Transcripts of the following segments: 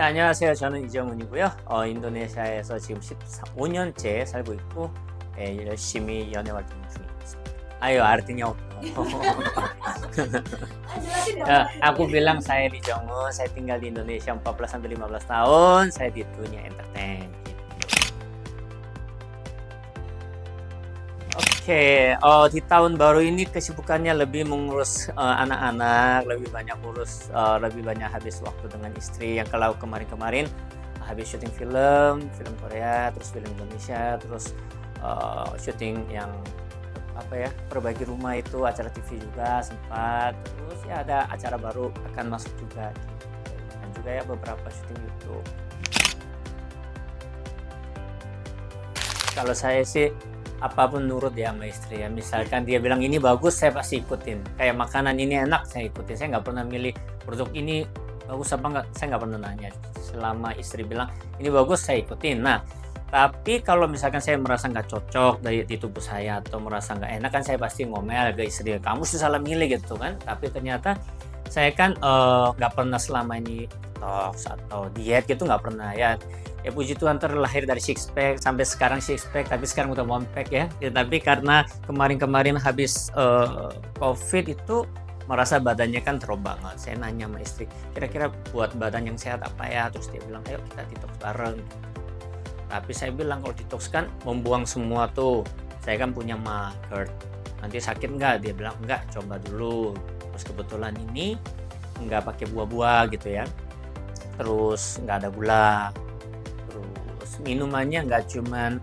네, 안녕하세요. 저는 이정훈이고요. 인도네시아에서 지금 15년째 살고 있고, 열심히 연애 활동 중에 있습니다. Ayo, artinya apa? Jelasin dong. Aku bilang saya di Jongun, saya tinggal di Indonesia 14 sampai 15 tahun, saya di dunia entertain. Oke, di tahun baru ini kesibukannya lebih mengurus anak-anak, lebih banyak habis waktu dengan istri. Yang kalau kemarin-kemarin habis syuting film Korea, terus film Indonesia, terus syuting yang perbaiki rumah itu acara TV juga sempat. Terus ya ada acara baru akan masuk juga gitu. Dan juga ya beberapa syuting YouTube. Kalau saya sih apapun nurut ya sama istri ya. Misalkan dia bilang ini bagus, saya pasti ikutin. Kayak makanan ini enak, saya ikutin. Saya nggak pernah milih produk ini bagus apa enggak, saya nggak pernah nanya. Selama istri bilang ini bagus, saya ikutin. Nah, tapi kalau misalkan saya merasa nggak cocok di tubuh saya atau merasa nggak enak, kan saya pasti ngomel ke istri, kamu sih salah milih gitu kan. Tapi ternyata saya kan nggak pernah selama ini detox atau diet gitu, nggak pernah ya. Ya puji Tuhan, terlahir dari six pack sampai sekarang six pack, tapi sekarang udah one pack ya. Tapi karena kemarin habis COVID itu merasa badannya kan drop banget. Saya nanya sama istri, kira-kira buat badan yang sehat apa ya? Terus dia bilang, ayo kita detox bareng. Tapi saya bilang kalau detox kan membuang semua tuh. Saya kan punya mah GERD. Nanti sakit nggak? Dia bilang enggak, coba dulu. Terus kebetulan ini nggak pakai buah-buah gitu ya. Terus nggak ada gula. Terus minumannya nggak cuman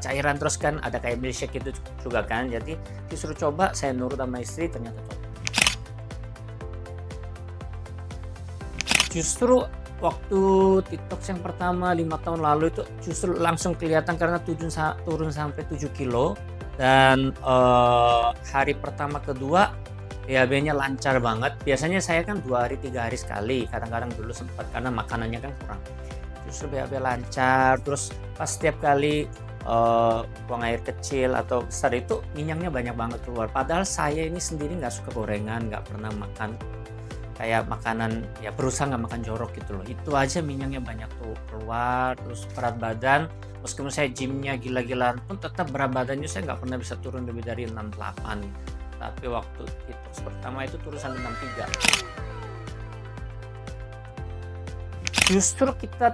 cairan, terus kan ada kayak milkshake itu juga kan. Jadi disuruh coba, saya nurut sama istri, ternyata cocok. Justru waktu TikTok yang pertama 5 tahun lalu itu justru langsung kelihatan karena turun sampai 7 kilo. Dan hari pertama kedua BAB-nya lancar banget. Biasanya saya kan 2 hari 3 hari sekali, kadang-kadang dulu sempat karena makanannya kan kurang. Justru BAB lancar, terus pas setiap kali buang air kecil atau besar itu minyaknya banyak banget keluar. Padahal saya ini sendiri nggak suka gorengan, nggak pernah makan kayak makanan, ya berusaha nggak makan jorok gitu loh. Itu aja minyaknya banyak tuh keluar. Terus berat badan, meskipun saya gymnya gila-gilaan pun tetap berat badannya saya nggak pernah bisa turun lebih dari 68. Tapi waktu itu pertama itu turun sampai 63. Justru kita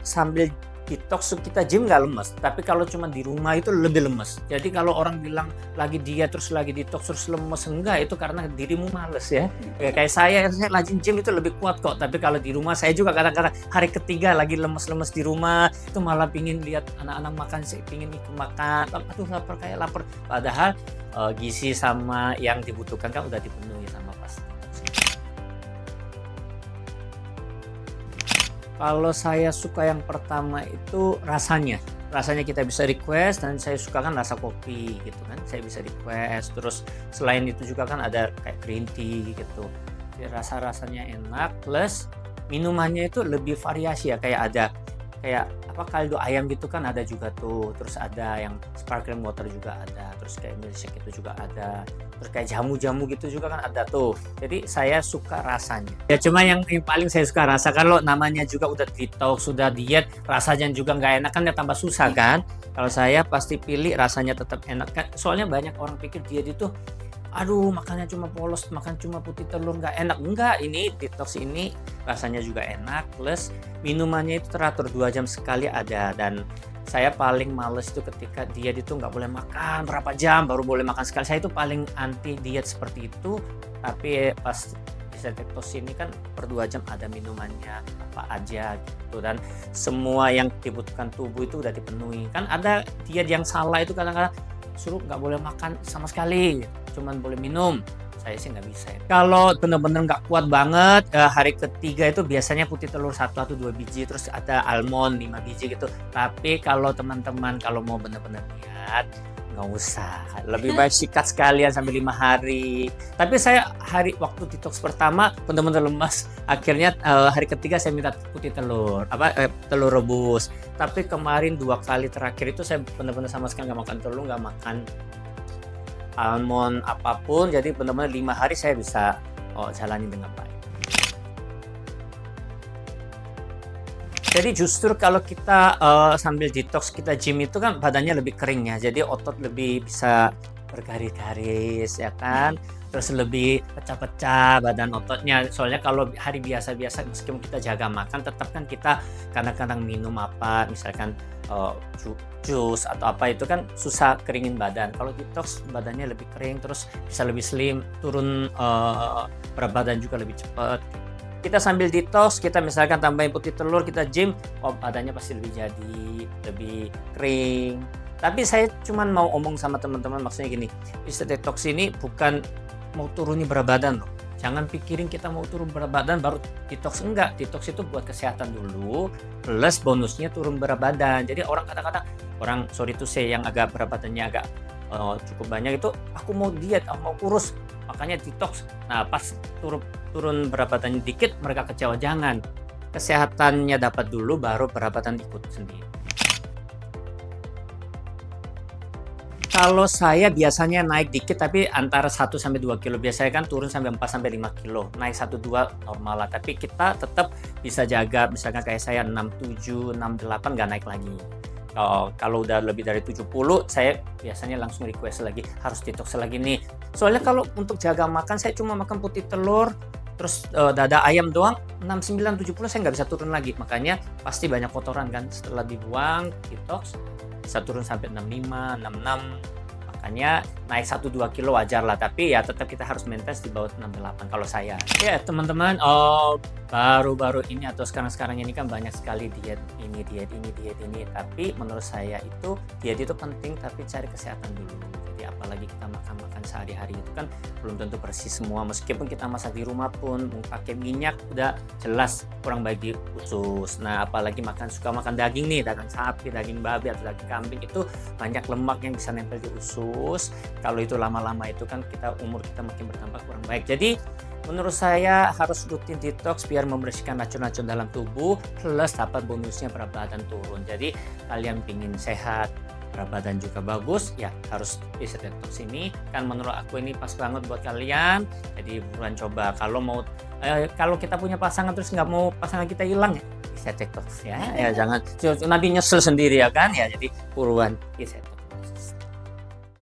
sambil detox kita gym nggak lemes, tapi kalau cuma di rumah itu lebih lemes. Jadi kalau orang bilang lagi diet terus lagi detox terus lemes, enggak, itu karena dirimu males ya. Kayak saya rajin gym itu lebih kuat kok, tapi kalau di rumah saya juga kadang-kadang hari ketiga lagi lemes-lemes di rumah itu malah pingin lihat anak-anak makan, saya pingin ikut makan, aduh lapar, kayak lapar. Padahal gizi sama yang dibutuhkan kan udah dipenuhi sama pas. Kalau saya suka yang pertama itu rasanya kita bisa request, dan saya suka kan rasa kopi gitu kan, saya bisa request. Terus selain itu juga kan ada kayak green tea gitu. Jadi rasanya enak, plus minumannya itu lebih variasi ya, kayak ada kayak kaldu ayam gitu kan ada juga tuh. Terus ada yang sparkling water juga ada, terus kayak milkshake itu juga ada, terus kayak jamu-jamu gitu juga kan ada tuh. Jadi saya suka rasanya ya. Cuma yang paling saya suka rasa, kalau namanya juga udah detox, sudah diet, rasanya juga nggak enak kan, ya tambah susah kan. Kalau saya pasti pilih rasanya tetap enak kan. Soalnya banyak orang pikir diet itu aduh makannya cuma polos, makan cuma putih telur nggak enak. Enggak, ini detox ini rasanya juga enak, plus minumannya itu teratur 2 jam sekali ada. Dan saya paling males itu ketika diet itu nggak boleh makan berapa jam baru boleh makan sekali. Saya itu paling anti diet seperti itu. Tapi pas bisa detox ini kan per 2 jam ada minumannya apa aja gitu, dan semua yang dibutuhkan tubuh itu udah dipenuhi. Kan ada diet yang salah itu kadang-kadang suruh nggak boleh makan sama sekali, cuman boleh minum. Saya sih nggak bisa ya. Kalau bener-bener nggak kuat banget, hari ketiga itu biasanya putih telur 1 atau 2 biji, terus ada almond 5 biji gitu. Tapi kalau teman-teman kalau mau bener-bener lihat, nggak usah, lebih baik sikat sekalian sampai 5 hari. Tapi saya waktu detox pertama bener-bener lemas, akhirnya hari ketiga saya minta putih telur telur rebus. Tapi kemarin 2 kali terakhir itu saya bener-bener sama sekali nggak makan telur, nggak makan almond apapun. Jadi benar-benar 5 hari saya bisa jalani dengan baik. Jadi justru kalau kita sambil detox kita gym itu kan badannya lebih kering ya, jadi otot lebih bisa bergaris-garis ya kan, terus lebih pecah-pecah badan ototnya. Soalnya kalau hari biasa-biasa meskipun kita jaga makan, tetap kan kita kadang-kadang minum apa, misalkan jus atau apa itu kan susah keringin badan. Kalau detox badannya lebih kering, terus bisa lebih slim, turun berat badan juga lebih cepat. Kita sambil detox, kita misalkan tambahin putih telur, kita gym, badannya pasti lebih jadi, lebih kering. Tapi saya cuman mau omong sama teman-teman, maksudnya gini, istilah detox ini bukan mau turunin berat badan loh. Jangan pikirin kita mau turun berat badan baru detox, enggak. Detox itu buat kesehatan dulu, plus bonusnya turun berat badan. Jadi orang kadang-kadang, orang sorry to say yang agak berat badannya agak cukup banyak itu, aku mau diet, aku mau kurus, makanya detox. Nah pas turun berat badannya dikit mereka kecewa. Jangan, kesehatannya dapat dulu baru berat badan ikut sendiri. Kalau saya biasanya naik dikit tapi antara 1 sampai 2 kilo. Biasanya kan turun sampai 4 sampai 5 kilo. Naik 1 2 normal lah, tapi kita tetap bisa jaga, misalkan kayak saya 67, 68 nggak naik lagi. Kalau udah lebih dari 70, saya biasanya langsung request lagi, harus detox lagi nih. Soalnya kalau untuk jaga makan, saya cuma makan putih telur, terus dada ayam doang, 69, 70 saya nggak bisa turun lagi. Makanya pasti banyak kotoran kan, setelah dibuang, detox, bisa turun sampai 65, 66. Makanya naik 1-2 kilo wajar lah, tapi ya tetap kita harus maintain di bawah 68 kalau saya. Ya teman-teman, baru-baru ini atau sekarang-sekarang ini kan banyak sekali diet ini. Tapi menurut saya itu diet itu penting, tapi cari kesehatan dulu. Jadi apalagi kita makan sehari-hari itu kan belum tentu bersih semua. Meskipun kita masak di rumah pun pakai minyak udah jelas kurang baik di usus. Nah apalagi suka makan daging nih, daging sapi, daging babi atau daging kambing, itu banyak lemak yang bisa nempel di usus. Kalau itu lama-lama itu kan umur kita makin bertambah kurang baik. Jadi menurut saya harus rutin detox biar membersihkan racun-racun dalam tubuh, plus dapat bonusnya berat badan turun. Jadi kalian pingin sehat, berat badan juga bagus, ya harus bisa detox ini. Kan menurut aku ini pas banget buat kalian. Jadi buruan coba. Kalau kita punya pasangan terus nggak mau pasangan kita hilang, ya bisa detox ya. Ya jangan nanti nyesel sendiri ya kan ya. Jadi buruan bisa detox.